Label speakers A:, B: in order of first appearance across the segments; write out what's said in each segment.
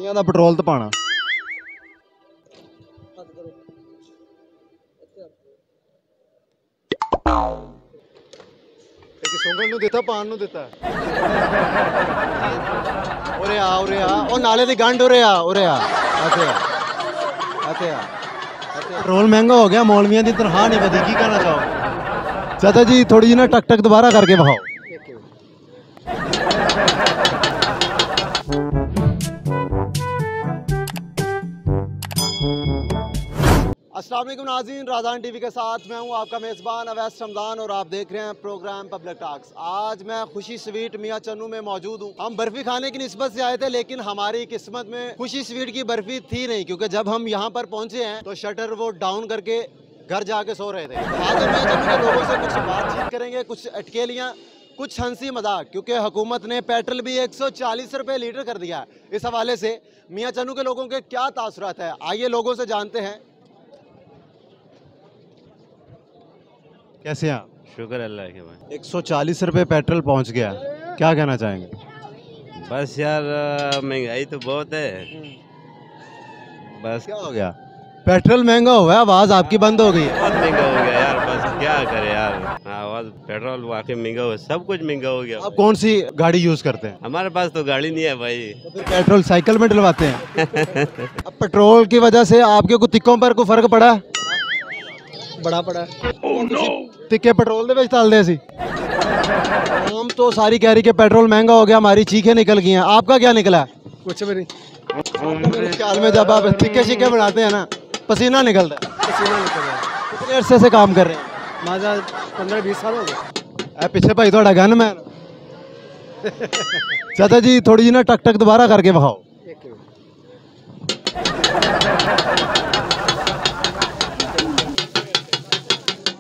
A: ਦਾ petrol ਤਾਂ ਪਾਣਾ ਕਿ ਸੁੰਗਣ ਨੂੰ ਦਿੱਤਾ ਪਾਣ ਨੂੰ ਦਿੱਤਾ ਉਰੇ ਆ ਉਹ ਨਾਲੇ ਦੀ ਗੰਢ ਉਰੇ ਆ ਇੱਥੇ ਆ पेट्रोल महंगा हो गया मौलवियों की तनख्वाह नहीं बढ़ी की कहना चाहोगे चाचा जी थोड़ी जी ना टक टक दोबारा करके बहाओ अस्सलाम वालेकुम नाज़रीन, राज़ान टीवी के साथ मैं हूं आपका मेज़बान अवैस रमज़ान और आप देख रहे हैं प्रोग्राम पब्लिक टॉक्स। आज मैं खुशी स्वीट मियां चन्नू में मौजूद हूं। हम बर्फ़ी खाने की निस्बत से आए थे, लेकिन हमारी किस्मत में खुशी स्वीट की बर्फ़ी थी नहीं, क्योंकि जब हम यहां पर पहुंचे हैं तो शटर वो डाउन करके घर जाके सो रहे थे। आज हम मियां चन्नू के लोगों से कुछ बातचीत करेंगे, कुछ अटकेलियाँ, कुछ हंसी मजाक, क्योंकि हुकूमत ने पेट्रोल भी 140 रुपये लीटर कर दिया है। इस हवाले से मियां चन्नू के लोगों के क्या तासुरात है, आइए लोगों से जानते हैं। कैसे आप?
B: शुक्र अल्लाह के भाई।
A: 140 रुपये पेट्रोल पहुंच गया, क्या कहना चाहेंगे?
B: बस यार महंगाई तो बहुत है। बस
A: क्या हो गया? पेट्रोल महंगा हुआ है, आवाज़ आपकी बंद हो गई है।
B: बहुत महंगा हो गया यार, बस क्या करे यार। आवाज़ पेट्रोल वाकई महंगा हो, सब कुछ महंगा हो गया।
A: आप कौन सी गाड़ी यूज़ करते हैं?
B: हमारे पास तो गाड़ी नहीं है भाई।
A: तो फिर पेट्रोल साइकिल में डलवाते हैं। अब पेट्रोल की वजह से आपके को तिक्कों पर कोई फर्क पड़ा? बड़ा पड़ा। तिक्के पेट्रोल दे विच तलदे सी। हम तो सारी कह रही कि पेट्रोल महंगा हो गया, हमारी चीखें निकल गई हैं। आपका क्या निकला? कुछ भी नहीं। मेरे ख्याल में जब आप तिक्के शिक्के बनाते हैं ना, पसीना निकलता है। कितने अरसे से काम कर रहे हैं?
C: माजा 15-20 साल हो गए।
A: पीछे भाई थोड़ा गन मैन। चाचा जी थोड़ी जी ना टक टक दोबारा करके बहाओ।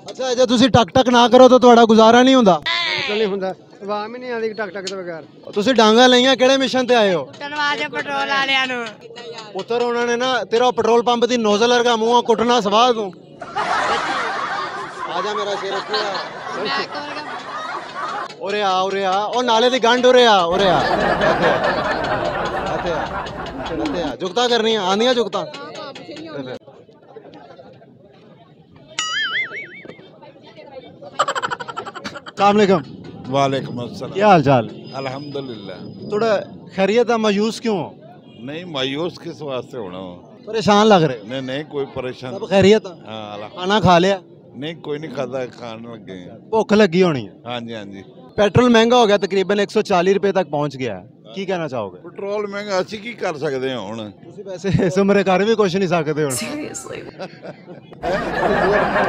A: अच्छा जे तुसी टक टक ना करो तो ਤੁਹਾਡਾ ਗੁਜ਼ਾਰਾ नहीं ਹੁੰਦਾ।
C: बिल्कुल नहीं ਹੁੰਦਾ, ਆਵਾਮ ਹੀ ਨਹੀਂ ਆਉਂਦੀ ਟਕ ਟਕ ਤੋਂ ਬਗੈਰ।
A: ਤੁਸੀਂ ਡਾਂਗਾ ਲਈਆਂ ਕਿਹੜੇ ਮਿਸ਼ਨ ਤੇ ਆਏ ਹੋ?
D: ਧੰਨਵਾਦ ਪੈਟਰੋਲ ਵਾਲਿਆਂ ਨੂੰ।
A: ਪੁੱਤਰ ਉਹਨਾਂ ਨੇ ਨਾ ਤੇਰਾ ਪੈਟਰੋਲ ਪੰਪ ਦੀ ਨੋਜ਼ਲ ਵਰਗਾ ਮੂੰਹ ਕੁੱਟਣਾ ਸਵਾਦ ਤੂੰ। ਆ ਜਾ ਮੇਰਾ ਸ਼ੇਰ ਇੱਥੇ ਆ। ਉਰੇ ਆ ਉਹ ਨਾਲੇ ਦੀ ਗੰਢ ਉਰੇ ਆ ਇੱਥੇ ਆ ਜੁਗਤਾ ਕਰਨੀਆਂ ਆਂਦੀਆਂ ਜੁਗਤਾ। अस्सलाम
E: वालेकुम अस्सलाम।
A: क्या हाल चाल?
E: अल्हम्दुलिल्लाह।
A: थोड़ा खैरियत है, मायूस क्यों हो?
E: नहीं मायूस किस वास्ते होना हो?
A: परेशान लग रहे हो?
E: नहीं कोई परेशान।
A: सब खैरियत है?
E: हाँ
A: खाना खा लिया?
E: नहीं कोई नहीं खाता, खाने लगे हैं।
A: भुख लगी होनी है।
E: हाँ जी।
A: पेट्रोल महंगा हो गया, तकरीबन 140 रुपए तक पहुंच गया है, की कहना चाहोगे?
E: पेट्रोल महंगा ਅਸੀਂ ਕੀ ਕਰ ਸਕਦੇ ਹਾਂ ਹੁਣ?
A: ਤੁਸੀਂ ਵੈਸੇ ਇਸ ਉਮਰੇ ਕਰ ਵੀ ਕੁਝ ਨਹੀਂ ਸਕਦੇ ਹੁਣ।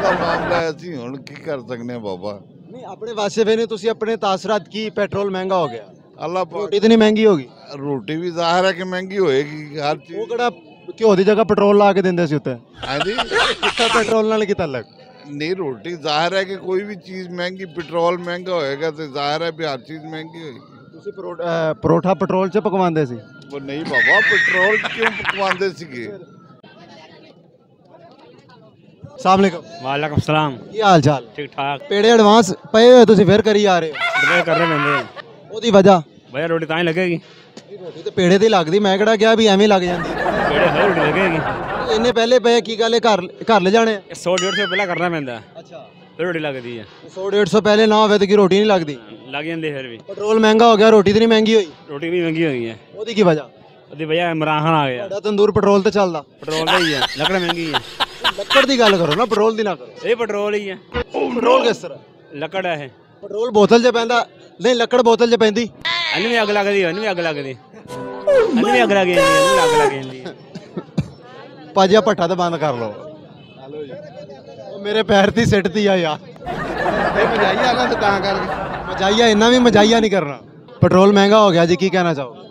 E: ਦਾ ਮਾਮਲਾ ਹੈ, ਅਸੀਂ ਹੁਣ ਕੀ ਕਰ ਸਕਦੇ ਹਾਂ ਬਾਬਾ?
A: नहीं अपने वासिफे ने तुसी अपने तासरात की पेट्रोल महंगा हो गया,
E: अल्लाह
A: रोटी इतनी महंगी होगी।
E: रोटी भी जाहिर है कि महंगी होएगी हर
A: वो
E: चीज।
A: कड़ा घ्यो दी जगह पेट्रोल ला के देंदे सी उत्ते।
E: हाँ जी
A: कितना पेट्रोल नाल की तलक?
E: नहीं रोटी जाहिर है कि कोई भी चीज महंगी, पेट्रोल महंगा होएगा तो जाहिर है भी हर चीज महंगी होएगी।
A: तुसी परोठा पेट्रोल च पकवांदे सी?
E: वो नहीं बाबा, पेट्रोल क्यों पकवांदे सीगे?
A: अस्सलाम वालेकुम।
C: वालेकुम सलाम।
A: की हाल चाल?
C: ठीक ठाक।
A: पेड़े एडवांस पे हुए तुसी फिर करी आ रहे हो?
C: डिले कर रहे बंदे।
A: ओदी वजह?
C: भैया रोटी ताई लगेगी।
A: रोटी तो पेड़े ते लगदी, मैं किहड़ा क्या भी एवें लग जांदी।
C: पेड़े हर रोटी लगेगी।
A: इन्ने पहले पे की गल है, घर ले जाने?
C: 100-150 पहला करना पैंदा।
A: अच्छा
C: फिर रोटी लगदी है।
A: 100-150 पहले ना होवे तो की रोटी नहीं लगदी?
C: लग जाती फिर भी।
A: पेट्रोल महंगा हो गया, रोटी तो नहीं महंगी हुई?
C: रोटी भी महंगी हो गई है।
A: ओदी की वजह?
C: ओदी भैया इमरान खान आ गया।
A: ਤੁਹਾਡਾ ਤੰਦੂਰ ਪੈਟਰੋਲ ਤੇ ਚੱਲਦਾ?
C: पेट्रोल का ही है, लकड़ महंगी है।
A: ਲੱਕੜ ਦੀ ਗੱਲ ਕਰੋ ਨਾ, ਪੈਟਰੋਲ ਦੀ ਨਾ ਕਰੋ।
C: ये पेट्रोल ही है।
A: ਪੈਟਰੋਲ ਕਿਸ ਤਰ੍ਹਾਂ?
C: लकड़ है।
A: ਪੈਟਰੋਲ ਬੋਤਲ 'ਚ ਪੈਂਦਾ? ਨਹੀਂ ਲੱਕੜ ਬੋਤਲ 'ਚ ਪੈਂਦੀ?
C: अन्नी भी अग लगदी है, अन्नी भी अग लगदी। अन्नी भी अग लग जाती है, अन्नी अग लग जाती है।
A: ਭਾਜੀ ਆ ਭੱਠਾ ਤੇ ਬੰਦ ਕਰ ਲਓ। ਉਹ ਮੇਰੇ ਪੈਰ ਦੀ ਸਿੱਟਦੀ ਆ ਯਾਰ। ਇਹ ਮਜਾਈਆ ਨਾ ਤਾਂ ਕਰਕੇ ਮਜਾਈਆ, ਇੰਨਾ ਵੀ ਮਜਾਈਆ ਨਹੀਂ ਕਰਨਾ। ਪੈਟਰੋਲ ਮਹਿੰਗਾ ਹੋ ਗਿਆ ਜੀ, ਕੀ ਕਹਿਣਾ ਚਾਹੋਗੇ?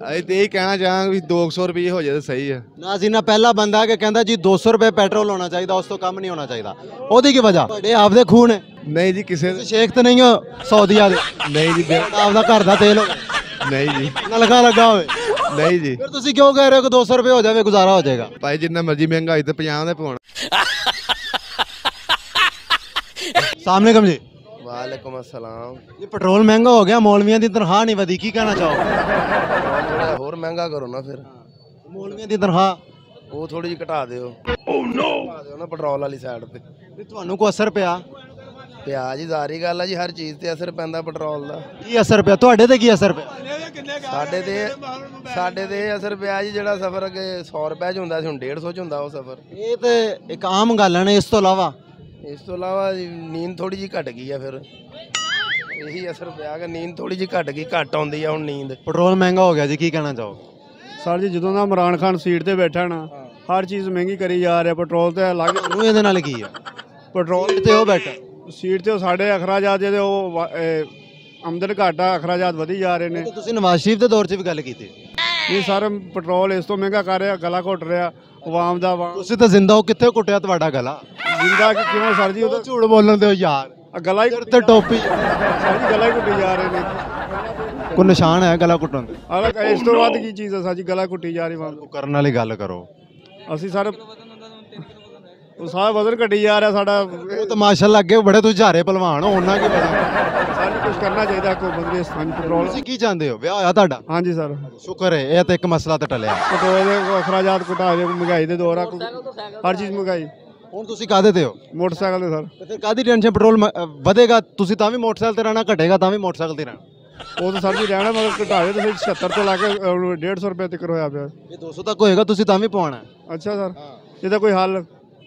F: ਅਸੀਂ ਤੇ ਇਹ ਕਹਿਣਾ ਚਾਹਾਂਗੇ ਵੀ 200 ਰੁਪਏ ਹੋ ਜਾਏ ਤਾਂ ਸਹੀ ਹੈ।
A: ਨਾ ਜੀ ਨਾ, ਪਹਿਲਾ ਬੰਦਾ ਕਿ ਕਹਿੰਦਾ ਜੀ 200 ਰੁਪਏ ਪੈਟਰੋਲ ਹੋਣਾ ਚਾਹੀਦਾ, ਉਸ ਤੋਂ ਕਮ ਨਹੀਂ ਹੋਣਾ ਚਾਹੀਦਾ। ਉਹਦੀ ਕੀ ਵਜ੍ਹਾ? ਤੁਹਾਡੇ ਆਪਦੇ ਖੂਨ ਹੈ?
F: ਨਹੀਂ ਜੀ ਕਿਸੇ
A: ਸ਼ੇਖ ਤਾਂ ਨਹੀਂ ਹੋ ਸਾਊਦੀਆ ਦੇ?
F: ਨਹੀਂ ਜੀ
A: ਆਪਦਾ ਘਰ ਦਾ ਤੇਲ ਹੋਵੇ?
F: ਨਹੀਂ ਜੀ
A: ਨਲਕਾ ਲੱਗਾ ਹੋਵੇ?
F: ਨਹੀਂ ਜੀ।
A: ਫਿਰ ਤੁਸੀਂ ਕਿਉਂ ਕਹਿ ਰਹੇ ਹੋ ਕਿ 200 ਰੁਪਏ ਹੋ ਜਾਵੇ ਗੁਜ਼ਾਰਾ ਹੋ ਜਾਏਗਾ?
F: ਭਾਈ ਜਿੰਨਾ ਮਰਜ਼ੀ ਮਹਿੰਗਾਈ ਤੇ 50 ਦੇ ਪਾਉਣ।
A: अस्सलाम वालेकुम जी।
F: ਵਾਲੇਕੁਮ ਅਸਲਾਮ।
A: ये पेट्रोल महंगा हो गया, मौलवियों की तनख्वाह नहीं बढ़ी, की कहना चाहोगे?
F: ਥੋੜਾ ਹੋਰ ਮਹਿੰਗਾ ਕਰੋ ਨਾ ਫਿਰ।
A: ਮੌਲਵੀਆਂ ਦੀ ਤਨਖਾਹ
G: ਉਹ ਥੋੜੀ ਜਿਹੀ ਘਟਾ ਦਿਓ। ਘਟਾ ਦਿਓ ਨਾ ਪੈਟਰੋਲ ਵਾਲੀ ਸਾਈਡ ਤੇ।
A: ਵੀ ਤੁਹਾਨੂੰ ਕੋ ਅਸਰ ਪਿਆ?
G: ਪਿਆ ਜੀ, ਜ਼ਾਰੀ ਗੱਲ ਆ ਜੀ, ਹਰ ਚੀਜ਼ ਤੇ ਅਸਰ ਪੈਂਦਾ ਪੈਟਰੋਲ ਦਾ।
A: ਕੀ ਅਸਰ ਪਿਆ ਤੁਹਾਡੇ ਤੇ? ਕੀ ਅਸਰ ਪਿਆ?
G: ਸਾਡੇ ਤੇ ਇਹ ਅਸਰ ਪਿਆ ਜੀ, ਜਿਹੜਾ ਸਫ਼ਰ ਅੱਗੇ 100 ਰੁਪਏ 'ਚ ਹੁੰਦਾ ਸੀ ਹੁਣ 150 'ਚ ਹੁੰਦਾ ਉਹ ਸਫ਼ਰ।
A: ਇਹ ਤੇ ਇੱਕ ਆਮ ਗੱਲ ਹੈ ਨਾ। ਇਸ ਤੋਂ ਇਲਾਵਾ
G: ਇਸ ਤੋਂ ਇਲਾਵਾ ਜੀ ਨੀਂਦ ਥੋੜੀ ਜਿਹੀ ਘਟ ਗਈ ਆ, ਫਿਰ ਇਹੀ ਅਸਰ ਪਿਆ ਕਿ ਨੀਂਦ ਥੋੜੀ ਜਿਹੀ ਘਟ ਗਈ, ਘੱਟ ਆਉਂਦੀ ਆ ਹੁਣ ਨੀਂਦ।
A: ਪੈਟਰੋਲ ਮਹਿੰਗਾ ਹੋ ਗਿਆ ਜੀ, ਕੀ ਕਹਿਣਾ ਚਾਹੋਗੇ?
H: ਸਰ ਜੀ ਜਦੋਂ ਦਾ ਇਮਰਾਨ ਖਾਨ ਸੀਟ ਤੇ ਬੈਠਾ ਨਾ, ਹਰ ਚੀਜ਼ ਮਹਿੰਗੀ ਕਰੀ ਜਾ ਰਿਹਾ। ਪੈਟਰੋਲ ਤੇ ਅਲੱਗ,
A: ਤੁਹਾਨੂੰ ਇਹਦੇ ਨਾਲ ਕੀ ਹੈ?
H: ਪੈਟਰੋਲ
A: ਤੇ ਉਹ ਬੈਠਾ
H: ਸੀਟ ਤੇ ਸਾਡੇ ਅਖਰਾਜਾਤ ਜਿਹੜੇ ਉਹ ਆਮਦਨ ਘੱਟ ਆ, ਅਖਰਾਜਾਤ ਵਧੀ ਜਾ ਰਹੇ ਨੇ।
A: ਤੇ ਤੁਸੀਂ ਨਵਾਜ਼ ਸ਼ਰੀਫ ਦੇ ਦੌਰ 'ਚ ਵੀ ਗੱਲ ਕੀਤੀ।
H: ਨਹੀਂ ਸਰ, ਪੈਟਰੋਲ ਇਸ ਤੋਂ ਮਹਿੰਗਾ ਕਰ ਰਿਹਾ, ਗਲਾ ਘੁੱਟ ਰਿਹਾ ਆਵਾਮ ਦਾ।
A: ਤੁਸੀਂ ਤਾਂ ਜ਼ਿੰਦਾ ਹੋ, ਕਿੱਥੇ ਕੁੱਟਿਆ ਤੁਹਾਡਾ ਗਲਾ?
H: ਜਿੰਦਾ ਕਿ ਕਿਉਂ ਸਰ ਜੀ, ਉਹ
A: ਝੂਠ ਬੋਲਣ ਦਿਓ ਯਾਰ।
H: ਗਲਾ ਹੀ
A: ਤੇ ਟੋਪੀ
H: ਸਰ ਜੀ, ਗਲਾ ਹੀ ਘੁੱਟੀ ਜਾ ਰਹੇ ਨੇ।
A: ਕੋਈ ਨਿਸ਼ਾਨ ਹੈ ਗਲਾ ਕੁੱਟਣ ਦੇ?
H: ਅਲੱਗ ਇਸ ਤੋਂ ਵੱਧ ਕੀ ਚੀਜ਼ ਹੈ ਸਰ ਜੀ, ਗਲਾ ਘੁੱਟੀ ਜਾ ਰਹੀ ਆਵਾਮ।
A: ਕਰਨ ਵਾਲੀ ਗੱਲ ਕਰੋ।
H: ਅਸੀਂ ਸਰ ਉਹ ਸਾਰਾ ਵਜ਼ਨ ਘਟੀ ਜਾ ਰਿਹਾ ਸਾਡਾ।
A: ਉਹ ਤਾਂ ਮਾਸ਼ਾਅੱਲਾ ਅੱਗੇ ਬੜੇ ਤੁਸੀਂ ਝਾਰੇ ਪਹਿਲਵਾਨ ਹੋ, ਉਹਨਾਂ ਕੀ ਪਤਾ।
H: ਸਾਨੂੰ ਕੁਝ ਕਰਨਾ ਚਾਹੀਦਾ ਹੁਕੂਮਤ ਦੇ ਸਥਾਨ ਪੈਟਰੋਲ।
A: ਤੁਸੀਂ ਕੀ ਚਾਹੁੰਦੇ ਹੋ? ਵਿਆਹ ਹੋਇਆ ਤੁਹਾਡਾ?
H: ਹਾਂਜੀ ਸਰ,
A: ਸ਼ੁਕਰ ਹੈ, ਇਹ ਤਾਂ ਇੱਕ ਮਸਲਾ ਤਾਂ ਟਲਿਆ।
H: ਪੈਟਰੋਲ ਦੇ ਅਖਰਾਜਾਤ ਘਟਾ ਦਿਓ, ਮਹਿੰਗਾਈ ਦੇ ਦੌਰ ਆ, ਹਰ ਚੀਜ਼ ਮਹਿੰਗਾਈ।
A: ਹੁਣ ਤੁਸੀਂ ਕਾਹਦੇ ਤੇ ਹੋ?
H: ਮੋਟਰਸਾਈਕਲ ਦੇ ਸਰ।
A: ਤੇ ਫਿਰ ਕਾਹਦੀ ਟੈਨਸ਼ਨ? ਪੈਟਰੋਲ ਵਧੇਗਾ, ਤੁਸੀਂ ਤਾਂ ਵੀ ਮੋਟਰਸਾਈਕਲ ਤੇ ਰਹਿਣਾ, ਘਟੇਗਾ ਤਾਂ ਵੀ ਮੋਟਰਸਾਈਕਲ ਤੇ ਰਹਿਣਾ।
H: ਉਹ ਤਾਂ ਸਰ ਜੀ ਰਹਿਣਾ, ਮਗਰ ਘਟਾ ਦਿਓ। ਤੁਸੀਂ 76 ਤੋਂ ਲਾ ਕੇ 150 ਰੁਪਏ ਤੱਕ ਹੋਇਆ ਪਿਆ।
A: ਇਹ 200 ਤੱਕ ਹੋਏਗਾ, ਤੁਸੀਂ ਤਾਂ ਵੀ ਪਵਾਉਣਾ ਹੈ।
H: ਅੱਛਾ ਸਰ, ਇਹਦਾ ਕੋਈ ਹੱਲ?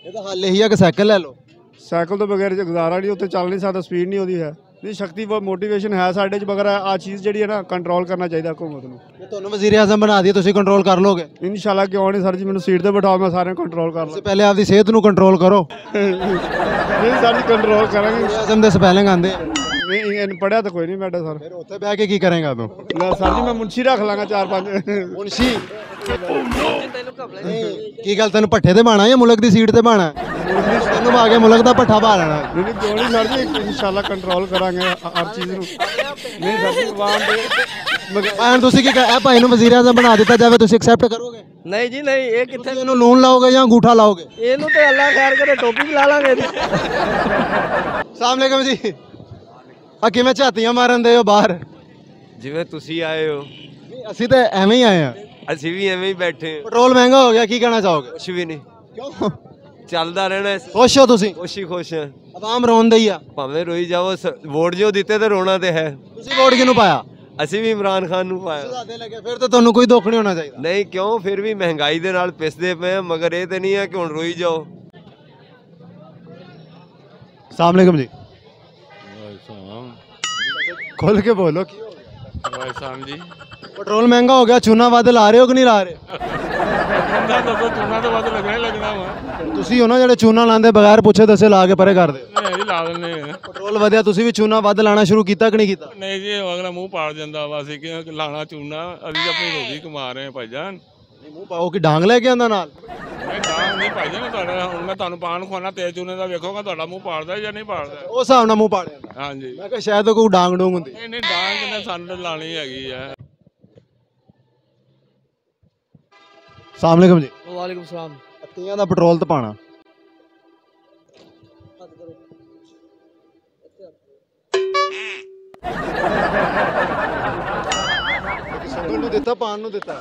A: ਇਹਦਾ ਹੱਲ ਇਹੀ ਹੈ ਕਿ ਸਾਈਕਲ ਲੈ ਲਓ।
H: ਸਾਈਕਲ ਤੋਂ ਬਗੈਰ ਗੁਜ਼ਾਰਾ ਨਹੀਂ, ਉੱਤੇ ਚੱਲ ਨਹੀਂ ਸਕਦਾ, ਸਪੀਡ ਨਹੀਂ ਉਹਦੀ ਹੈ। ਨਹੀਂ ਸ਼ਕਤੀ ਮੋਟੀਵੇਸ਼ਨ ਹੈ ਸਾਡੇ 'ਚ, ਮਗਰ ਆ ਚੀਜ਼ ਜਿਹੜੀ ਹੈ ਨਾ ਕੰਟਰੋਲ ਕਰਨਾ ਚਾਹੀਦਾ ਹੁਕੂਮਤ ਨੂੰ।
A: ਜੇ ਤੁਹਾਨੂੰ ਵਜ਼ੀਰ ਆਜ਼ਮ ਬਣਾ ਦਿਏ, ਤੁਸੀਂ ਕੰਟਰੋਲ ਕਰ ਲੋਗੇ?
H: ਇਨਸ਼ਾਅੱਲਾ, ਕਿਉਂ ਨਹੀਂ ਸਰ ਜੀ, ਮੈਨੂੰ ਸੀਟ ਤੇ ਬਿਠਾਓ, ਮੈਂ ਸਾਰਿਆਂ ਨੂੰ ਕੰਟਰੋਲ ਕਰ
A: ਤੁਸੀਂ ਪਹਿਲੇ ਆਪਦੀ ਸਿਹਤ ਨੂੰ ਕੰਟਰੋਲ ਕਰੋ।
H: ਨਹੀਂ ਸਰ ਜੀ, ਕੰਟਰੋਲ ਕਰਾਂਗੇ।
A: ਵਜ਼ੀਰ ਆਜ਼ਮ ਦੇ ਸਪੈਲਿੰਗ ਆਉਂਦੇ।
H: ਨਹੀਂ ਪੜਿਆ ਤਾਂ ਕੋਈ ਨਹੀਂ ਮੈਡਾ ਸਰ।
A: ਫਿਰ ਉੱਥੇ ਬਹਿ ਕੇ ਕੀ ਕਰੇਗਾ ਤੂੰ?
H: ਨਾ ਸਰ ਜੀ, ਮੈਂ ਮੁਨਸ਼ੀ ਰੱਖ ਲਾਂਗਾ 4-5
A: ਮੁਨਸ਼ੀ। ਕੀ ਗੱਲ, ਤੈਨੂੰ ਪੱਠੇ ਤੇ ਬਾਣਾ ਜਾਂ ਮੁਲਕ ਦੀ ਸੀਟ ਤੇ ਬਾਣਾ? ਤੈਨੂੰ ਆ ਕੇ ਮੁਲਕ ਦਾ ਪੱਠਾ ਪਾ ਲੈਣਾ।
H: ਨਹੀਂ ਕਿਉਂ ਨਹੀਂ ਸਰ ਜੀ, ਇਨਸ਼ਾਅੱਲਾ ਕੰਟਰੋਲ ਕਰਾਂਗੇ ਹਰ ਚੀਜ਼ ਨੂੰ। ਨਹੀਂ ਸਰ ਜੀ, ਆਵਾਮ ਦੇ
A: ਐਂ ਤੁਸੀਂ ਕੀ ਇਹ ਭਾਈ ਨੂੰ ਵਜ਼ੀਰ ਆਜ਼ਮ ਬਣਾ ਦਿੱਤਾ ਜਾਵੇ, ਤੁਸੀਂ ਐਕਸੈਪਟ ਕਰੋਗੇ?
G: ਨਹੀਂ ਜੀ ਨਹੀਂ, ਇਹ ਕਿੱਥੇ,
A: ਇਹਨੂੰ ਲੂਣ ਲਾਓਗੇ ਜਾਂ ਅੰਗੂਠਾ ਲਾਓਗੇ?
G: ਇਹਨੂੰ ਤੇ ਅੱਲਾ ਖੈਰ ਕਰੇ, ਟੋਪੀ ਵੀ ਲਾ ਲਾਂਗੇ।
A: ਸਲਾਮ ਅਲੈਕੁਮ ਜੀ। ਆ ਕਿਵੇਂ ਝਾਤੀਆਂ ਮਾਰਨ ਦੇ ਹੋ ਬਾਹਰ?
B: ਜਿਵੇਂ ਤੁਸੀਂ ਆਏ ਹੋ,
A: ਅਸੀਂ ਤਾਂ ਐਵੇਂ ਹੀ ਆਏ ਆ।
B: ਅਸੀਂ ਵੀ ਐਵੇਂ ਹੀ ਬੈਠੇ ਹਾਂ।
A: ਪੈਟਰੋਲ ਮਹਿੰਗਾ ਹੋ ਗਿਆ, ਕੀ ਕਹਿਣਾ ਚਾਹੋਗੇ?
B: ਕੁਛ ਵੀ ਨਹੀਂ,
A: ਕਿਉਂ?
B: ਚੱਲਦਾ ਰਹਿਣਾ।
A: ਖੁਸ਼ ਹੋ ਤੁਸੀਂ?
B: ਖੁਸ਼ ਹੀ ਖੁਸ਼ ਹਾਂ।
A: ਆਵਾਮ ਰੋਣ ਦਈ ਆ।
B: ਭਾਵੇਂ ਰੋਈ ਜਾਓ, ਵੋਟ ਜੋ ਦਿੱਤੇ ਤੇ ਰੋਣਾ ਤੇ ਹੈ।
A: ਤੁਸੀਂ ਵੋਟ ਕਿਹਨੂੰ ਪਾਇਆ?
B: ਅਸੀਂ ਵੀ ਇਮਰਾਨ ਖਾਨ ਨੂੰ ਪਾਇਆ।
A: ਜ਼ਿਆਦਾ ਲੱਗੇ, ਫਿਰ ਤਾਂ ਤੁਹਾਨੂੰ ਕੋਈ ਦੁੱਖ ਨਹੀਂ ਹੋਣਾ ਚਾਹੀਦਾ।
B: ਨਹੀਂ ਕਿਉਂ, ਫਿਰ ਵੀ ਮਹਿੰਗਾਈ ਦੇ ਨਾਲ ਪਿਸਦੇ ਪਏ ਆ, ਮਗਰ ਇਹ ਤੇ ਨਹੀਂ ਹੈ ਕਿ ਹੁਣ ਰੋਈ ਜਾਓ।
A: ਸਲਾਮ ਅਲੈਕੁਮ ਜੀ। खोल के बोलो की
I: भाई साहब जी
A: पेट्रोल महंगा हो गया, चूना ਵੱਧ ਲਾ ਰਹੇ ਹੋ ਕਿ ਨਹੀਂ ਲਾ ਰਹੇ?
I: चूना तो ਵੱਧ लगना ही लगना वा।
A: ਤੁਸੀਂ ਹੋ ਨਾ ਜਿਹੜੇ ਚੂਨਾ ਲਾਉਂਦੇ ਬਗੈਰ ਪੁੱਛੇ ਦੱਸੇ ਲਾ ਕੇ ਪਰੇ ਕਰਦੇ?
I: ਨਹੀਂ ਜੀ ਲਾ ਦਿੰਦੇ ਆ।
A: ਪੈਟਰੋਲ ਵਧਿਆ, ਤੁਸੀਂ ਵੀ ਚੂਨਾ ਵੱਧ ਲਾਣਾ ਸ਼ੁਰੂ ਕੀਤਾ ਕਿ ਨਹੀਂ ਕੀਤਾ?
I: ਨਹੀਂ ਜੀ, ਅਗਲਾ ਮੂੰਹ ਪਾੜ ਜਾਂਦਾ ਵਾ। ਅਸੀਂ ਕਿ ਲਾਣਾ ਚੂਨਾ, ਅਸੀਂ ਆਪਣੀ ਰੋਜੀ ਕਮਾ ਰਹੇ ਹਾਂ ਭਾਈਜਾਨ।
A: ਮੂੰਹ ਪਾਓ ਕਿ ਡਾਂਗ ਲੈ ਕੇ ਆਂਦਾ ਨਾਲ?
I: ਨਹੀਂ ਡਾਂਗ ਨਹੀਂ ਭਾਈਜਾਨ, ਤੁਹਾਡਾ ਹੁਣ ਮੈਂ ਤੁਹਾਨੂੰ ਪਾਣ ਖਵਾਣਾ ਤੇਜ਼ ਚੂਨੇ ਦਾ, ਵੇਖੋਗਾ ਤੁਹਾਡਾ ਮੂੰਹ ਪਾੜਦਾ ਜਾਂ ਨਹੀਂ ਪਾੜਦਾ।
A: ਉਸ ਹਿਸਾਬ ਨਾਲ ਮੂੰਹ ਪਾੜਿਆ।
I: ਹਾਂਜੀ,
A: ਮੈਂ ਕਿਹਾ ਸ਼ਾਇਦ ਕੋਈ ਡਾਂਗ ਡੂੰਗ ਹੁੰਦੀ।
I: ਨਹੀਂ ਨਹੀਂ, ਡਾਂਗ ਨੇ ਸਾਨੂੰ ਲਾਣੀ ਹੈਗੀ ਆ।
A: ਸਲਾਮ ਅਲੈਕੁਮ ਜੀ।
G: ਵਾਲੇਕੁਮ ਸਲਾਮ।
A: ਤੀਆਂ ਦਾ ਪੈਟਰੋਲ ਤਾਂ ਪਾਣਾ। ਸੰਗਲ ਨੂੰ ਦਿੱਤਾ, ਪਾਣ ਨੂੰ ਦਿੱਤਾ।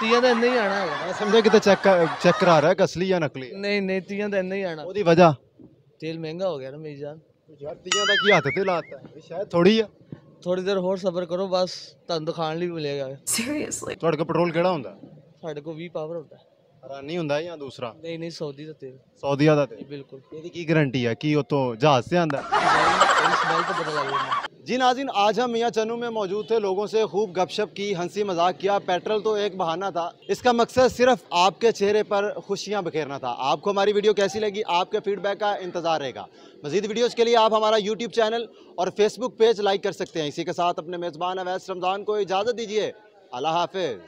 G: ਤੀਆਂ ਦਾ ਇੰਨਾ ਹੀ ਆਣਾ ਹੈਗਾ।
A: ਮੈਂ ਸਮਝਿਆ ਕਿਤੇ ਚੈੱਕ ਕਰਾ ਰਿਹਾ ਕਿ ਅਸਲੀ ਜਾਂ ਨਕਲੀ।
G: ਨਹੀਂ ਨਹੀਂ, ਤੀਆਂ ਦਾ ਇੰਨਾ ਹੀ ਆਣਾ।
A: ਉਹਦੀ ਵਜ੍ਹਾ
G: ਤੇਲ ਮਹਿੰਗਾ ਹੋ ਗਿਆ ਨਾ ਮੇਰੀ ਜਾਨ।
A: ਯਾਰ ਤੀਆਂ ਦਾ ਕੀ ਹੱਥ ਤੇ ਲਾਤਾ? ਸ਼ਾਇਦ ਥੋੜੀ ਆ।
G: ਥੋੜੀ ਦੇਰ ਹੋਰ ਸਬਰ ਕਰੋ, ਬਸ ਤੁਹਾਨੂੰ ਦਿਖਾਣ ਲਈ ਮਿਲੇਗਾ।
A: ਤੁਹਾਡੇ ਕੋਲ ਪੈਟਰੋਲ ਕਿਹੜਾ ਹੁੰਦਾ?
G: ਸਾਡੇ ਕੋਲ 20 ਪਾਵਰ ਹੁੰਦਾ।
A: ਹਰਾਨੀ ਹੁੰਦਾ ਜਾਂ ਦੂਸਰਾ?
G: ਨਹੀਂ ਨਹੀਂ, ਸਊਦੀ ਦਾ ਤੇਲ।
A: सऊदीया ਦਾ ਤੇ?
G: ਬਿਲकुल।
A: ਇਹਦੀ ਕੀ गारंटी है कि वो तो जहाज से आंदा?
G: स्मेल तो पता लग रहा है।
A: जी नाज़रीन, आज हम मियां चन्नू में मौजूद थे, लोगों से खूब गपशप की, हंसी मजाक किया। पेट्रोल तो एक बहाना था, इसका मकसद सिर्फ आपके चेहरे पर खुशियां बिखेरना था। आपको हमारी वीडियो कैसी लगी, आपके फीडबैक का इंतजार रहेगा। मजीद वीडियोज़ के लिए आप हमारा यूट्यूब चैनल और फेसबुक पेज लाइक कर सकते हैं। इसी के साथ अपने मेज़बान अवैस रमज़ान को इजाज़त दीजिए। अल्लाह हाफिज़।